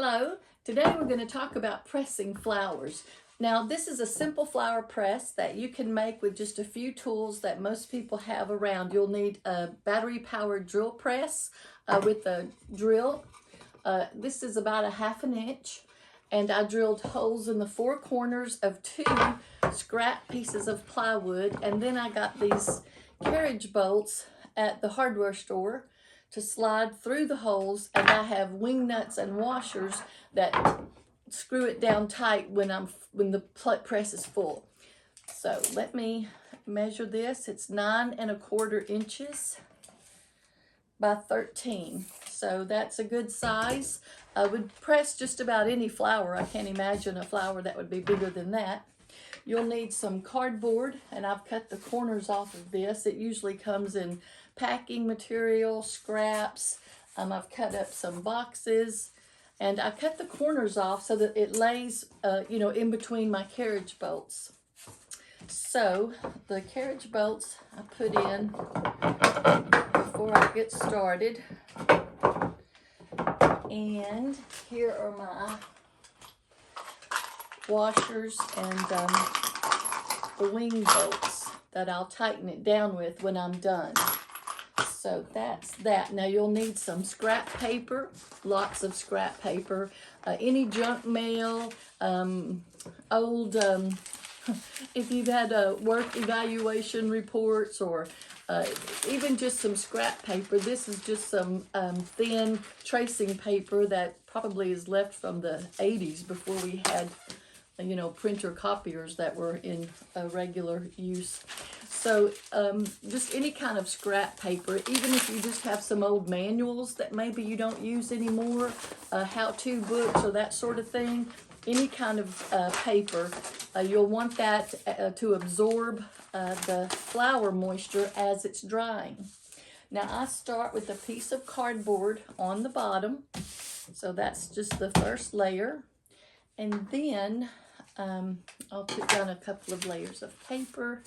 Hello, today we're going to talk about pressing flowers. Now this is a simple flower press that you can make with just a few tools that most people have around. You'll need a battery powered drill press with a drill. This is about a 1/2 inch, and I drilled holes in the 4 corners of 2 scrap pieces of plywood, and then I got these carriage bolts at the hardware store to slide through the holes, and I have wing nuts and washers that screw it down tight when the press is full. So let me measure this. It's 9 1/4 inches by 13. So that's a good size. I would press just about any flower. I can't imagine a flower that would be bigger than that. You'll need some cardboard, and I've cut the corners off of this. It usually comes in packing material, scraps. I've cut up some boxes, and I cut the corners off so that it lays, in between my carriage bolts. So the carriage bolts I put in before I get started. And here are my washers and the wing bolts that I'll tighten it down with when I'm done. So that's that. Now you'll need some scrap paper, lots of scrap paper, any junk mail, old, if you've had work evaluation reports, or even just some scrap paper. This is just some thin tracing paper that probably is left from the 80s, before we had printer copiers that were in regular use. So just any kind of scrap paper, even if you just have some old manuals that maybe you don't use anymore, how-to books or that sort of thing, any kind of paper, you'll want that to absorb the flower moisture as it's drying. Now I start with a piece of cardboard on the bottom, so that's just the first layer, and then I'll put down a couple of layers of paper.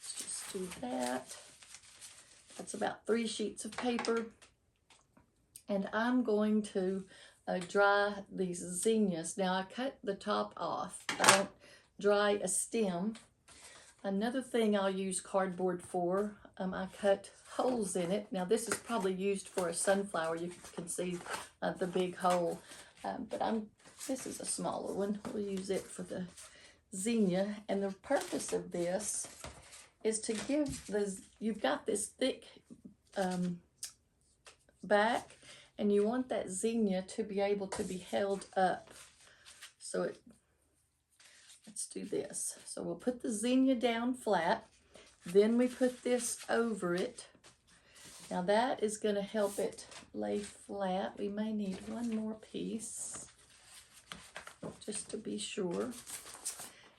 Let's just do that. That's about 3 sheets of paper. And I'm going to dry these zinnias. Now I cut the top off. I don't dry a stem. Another thing I'll use cardboard for, I cut holes in it. Now this is probably used for a sunflower. You can see the big hole, but this is a smaller one. We'll use it for the zinnia. And the purpose of this is to give you've got this thick back, and you want that zinnia to be able to be held up. So let's do this. So we'll put the zinnia down flat, then we put this over it. Now that is going to help it lay flat. We may need one more piece, just to be sure.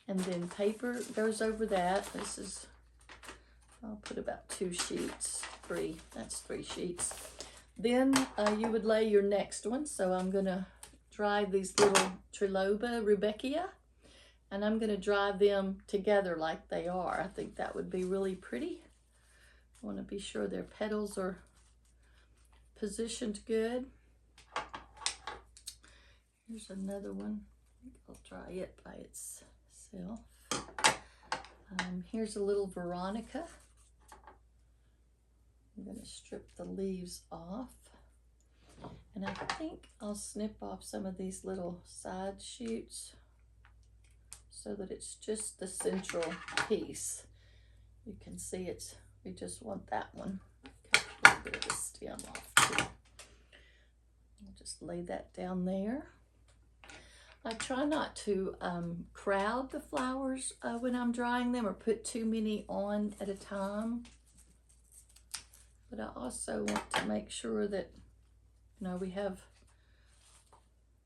And then paper goes over that. I'll put about 2 sheets, 3. That's 3 sheets. Then you would lay your next one. So I'm going to dry these little Triloba Rudbeckia, and I'm going to dry them together like they are. I think that would be really pretty. I want to be sure their petals are positioned good. Here's another one. I'll dry it by itself. Here's a little Veronica. I'm going to strip the leaves off. And I think I'll snip off some of these little side shoots so that it's just the central piece. You can see we just want that one. Cut a little bit of the stem off too. I'll just lay that down there. I try not to crowd the flowers when I'm drying them, or put too many on at a time. But I also want to make sure that we have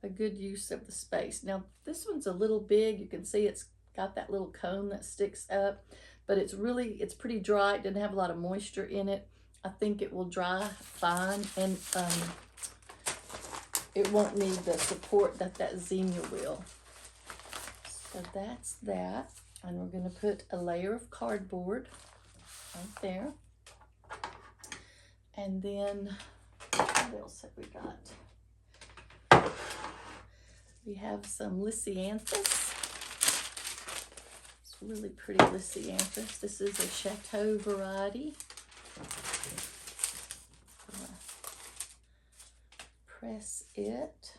a good use of the space. Now this one's a little big. You can see it's got that little cone that sticks up, but it's pretty dry. It doesn't have a lot of moisture in it. I think it will dry fine, and it won't need the support that zinnia will. So that's that. And we're going to put a layer of cardboard right there. And then, what else have we got? We have some lisianthus. It's really pretty lisianthus. This is a chateau variety. Press it.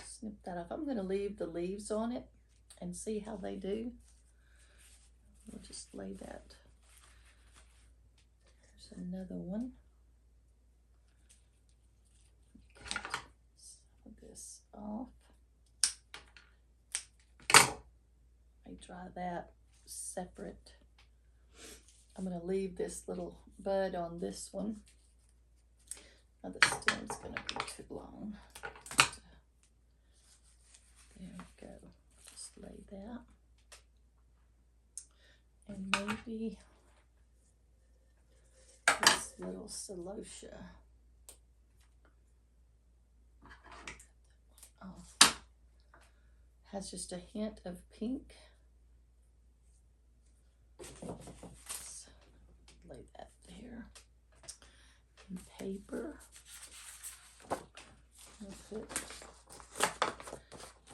Snip that off. I'm going to leave the leaves on it and see how they do. We'll just lay that. There's another one. Cut some of this off. I dry that separate. I'm going to leave this little bud on this one. Now the stem's going to be too long. There we go. Just lay that. And maybe this little celosia. Oh, has just a hint of pink. Let's lay that there. And paper. I'll put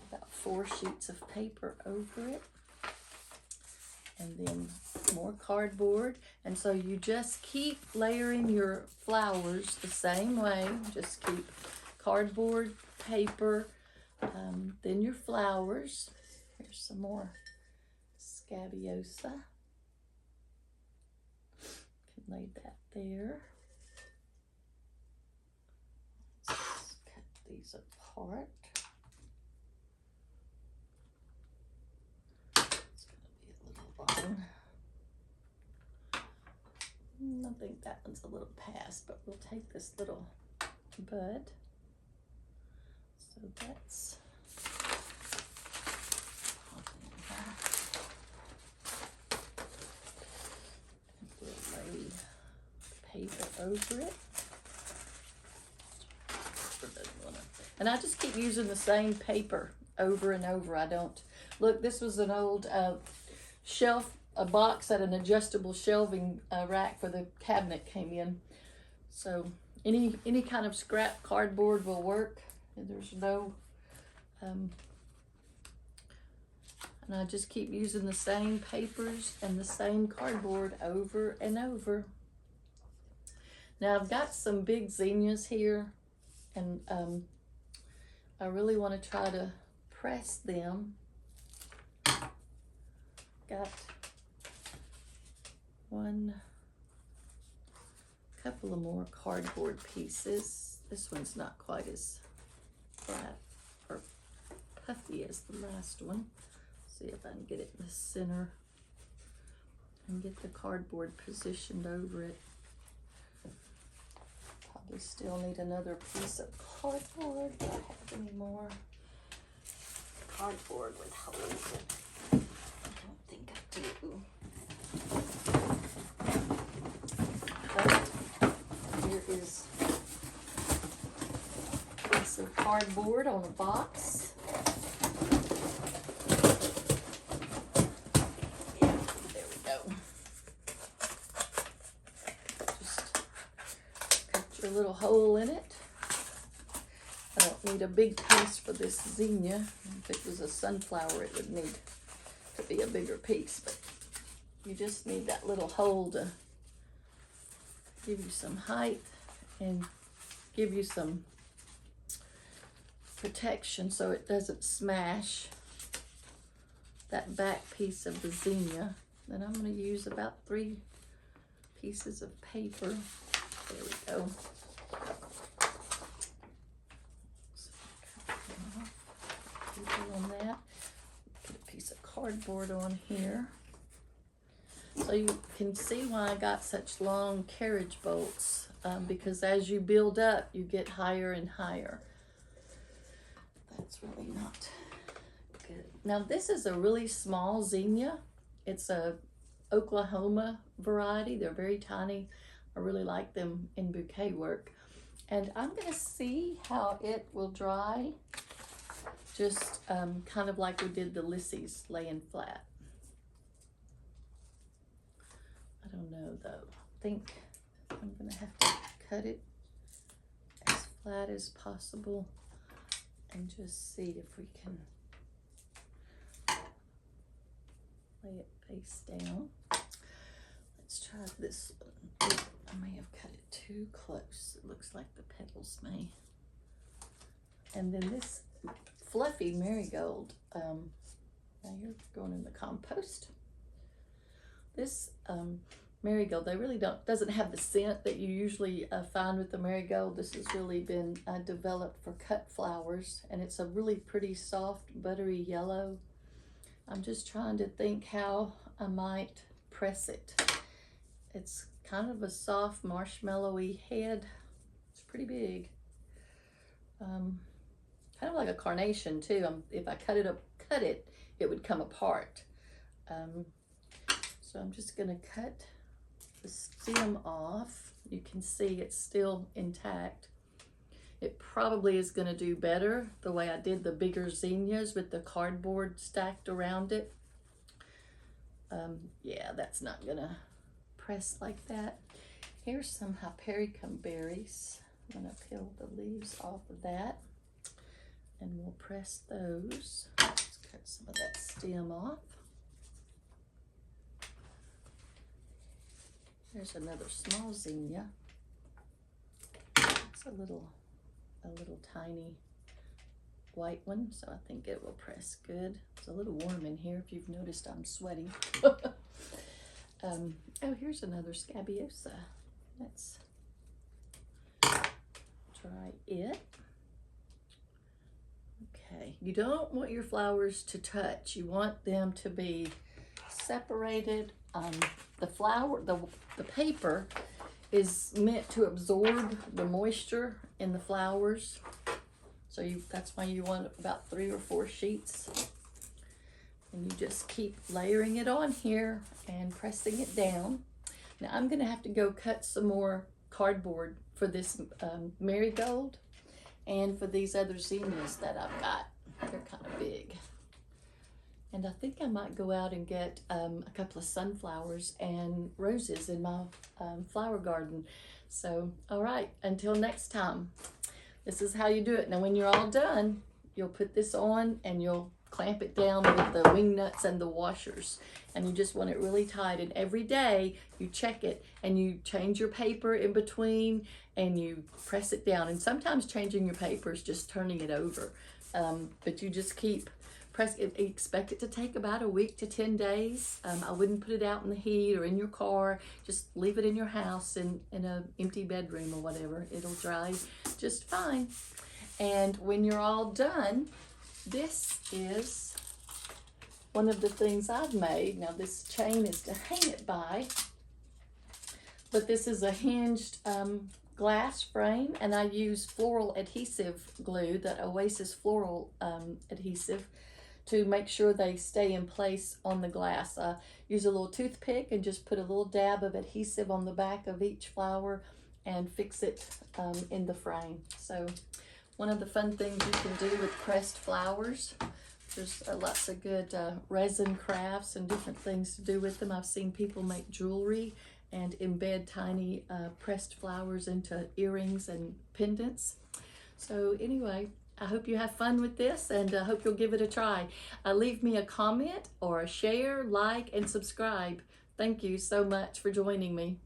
about 4 sheets of paper over it. And then more cardboard. And so you just keep layering your flowers the same way. Just keep cardboard, paper, then your flowers. Here's some more scabiosa. Can lay that there. Let's cut these apart. I think that one's a little past, but we'll take this little bud. So that's we'll lay paper over it. And I just keep using the same paper over and over. I don't look. This was an old shelf. A box at an adjustable shelving rack for the cabinet came in. So any kind of scrap cardboard will work. And there's no, and I just keep using the same papers and the same cardboard over and over. Now I've got some big zinnias here, and I really want to try to press them. Got couple of more cardboard pieces. This one's not quite as flat or puffy as the last one. See if I can get it in the center and get the cardboard positioned over it. Probably still need another piece of cardboard. Do I have any more cardboard with holes in it? I don't think I do. Here is a piece of cardboard on a box. Yeah, there we go. Just cut your little hole in it. I don't need a big piece for this zinnia. If it was a sunflower, it would need to be a bigger piece, but you just need that little hole to give you some height and give you some protection so it doesn't smash that back piece of the zinnia. Then I'm going to use about 3 pieces of paper. There we go. Paper on that. Put a piece of cardboard on here. So you can see why I got such long carriage bolts, because as you build up, you get higher and higher. That's really not good. Now this is a really small zinnia. It's a Oklahoma variety. They're very tiny. I really like them in bouquet work. And I'm gonna see how it will dry. Just kind of like we did the Lissies, laying flat. I don't know though. I think I'm gonna have to cut it as flat as possible and just see if we can lay it face down. Let's try this one. I may have cut it too close. It looks like the petals may. And then this fluffy marigold, now you're going in the compost. This marigold, they really doesn't have the scent that you usually find with the marigold. This has really been developed for cut flowers, and it's a really pretty soft, buttery yellow. I'm just trying to think how I might press it. It's kind of a soft marshmallowy head. It's pretty big. Kind of like a carnation too. If I cut it, it would come apart. So I'm just gonna cut the stem off. You can see it's still intact. It probably is gonna do better the way I did the bigger zinnias with the cardboard stacked around it. Yeah, that's not gonna press like that. Here's some hypericum berries. I'm gonna peel the leaves off of that and we'll press those. Let's cut some of that stem off. There's another small zinnia. It's a little tiny white one, so I think it will press good. It's a little warm in here if you've noticed I'm sweating. Oh, here's another scabiosa. Let's try it. Okay, you don't want your flowers to touch. You want them to be separated. The paper is meant to absorb the moisture in the flowers. So that's why you want about 3 or 4 sheets. And you just keep layering it on here and pressing it down. Now I'm gonna have to go cut some more cardboard for this marigold and for these other zinnias that I've got. They're kind of big. And I think I might go out and get a couple of sunflowers and roses in my flower garden. So, all right, until next time, this is how you do it. Now, when you're all done, you'll put this on and you'll clamp it down with the wing nuts and the washers. And you just want it really tight. And every day you check it and you change your paper in between and you press it down. And sometimes changing your paper is just turning it over. But you just keep press it. Expect it to take about a week to 10 days. I wouldn't put it out in the heat or in your car. Just leave it in your house in an empty bedroom or whatever. It'll dry just fine. And when you're all done, this is one of the things I've made. Now this chain is to hang it by, but this is a hinged glass frame, and I use floral adhesive glue, that Oasis floral adhesive, to make sure they stay in place on the glass. I use a little toothpick and just put a little dab of adhesive on the back of each flower and fix it in the frame. So one of the fun things you can do with pressed flowers, there's lots of good resin crafts and different things to do with them. I've seen people make jewelry and embed tiny pressed flowers into earrings and pendants. So anyway, I hope you have fun with this, and I hope you'll give it a try. Leave me a comment or a share, like, and subscribe. Thank you so much for joining me.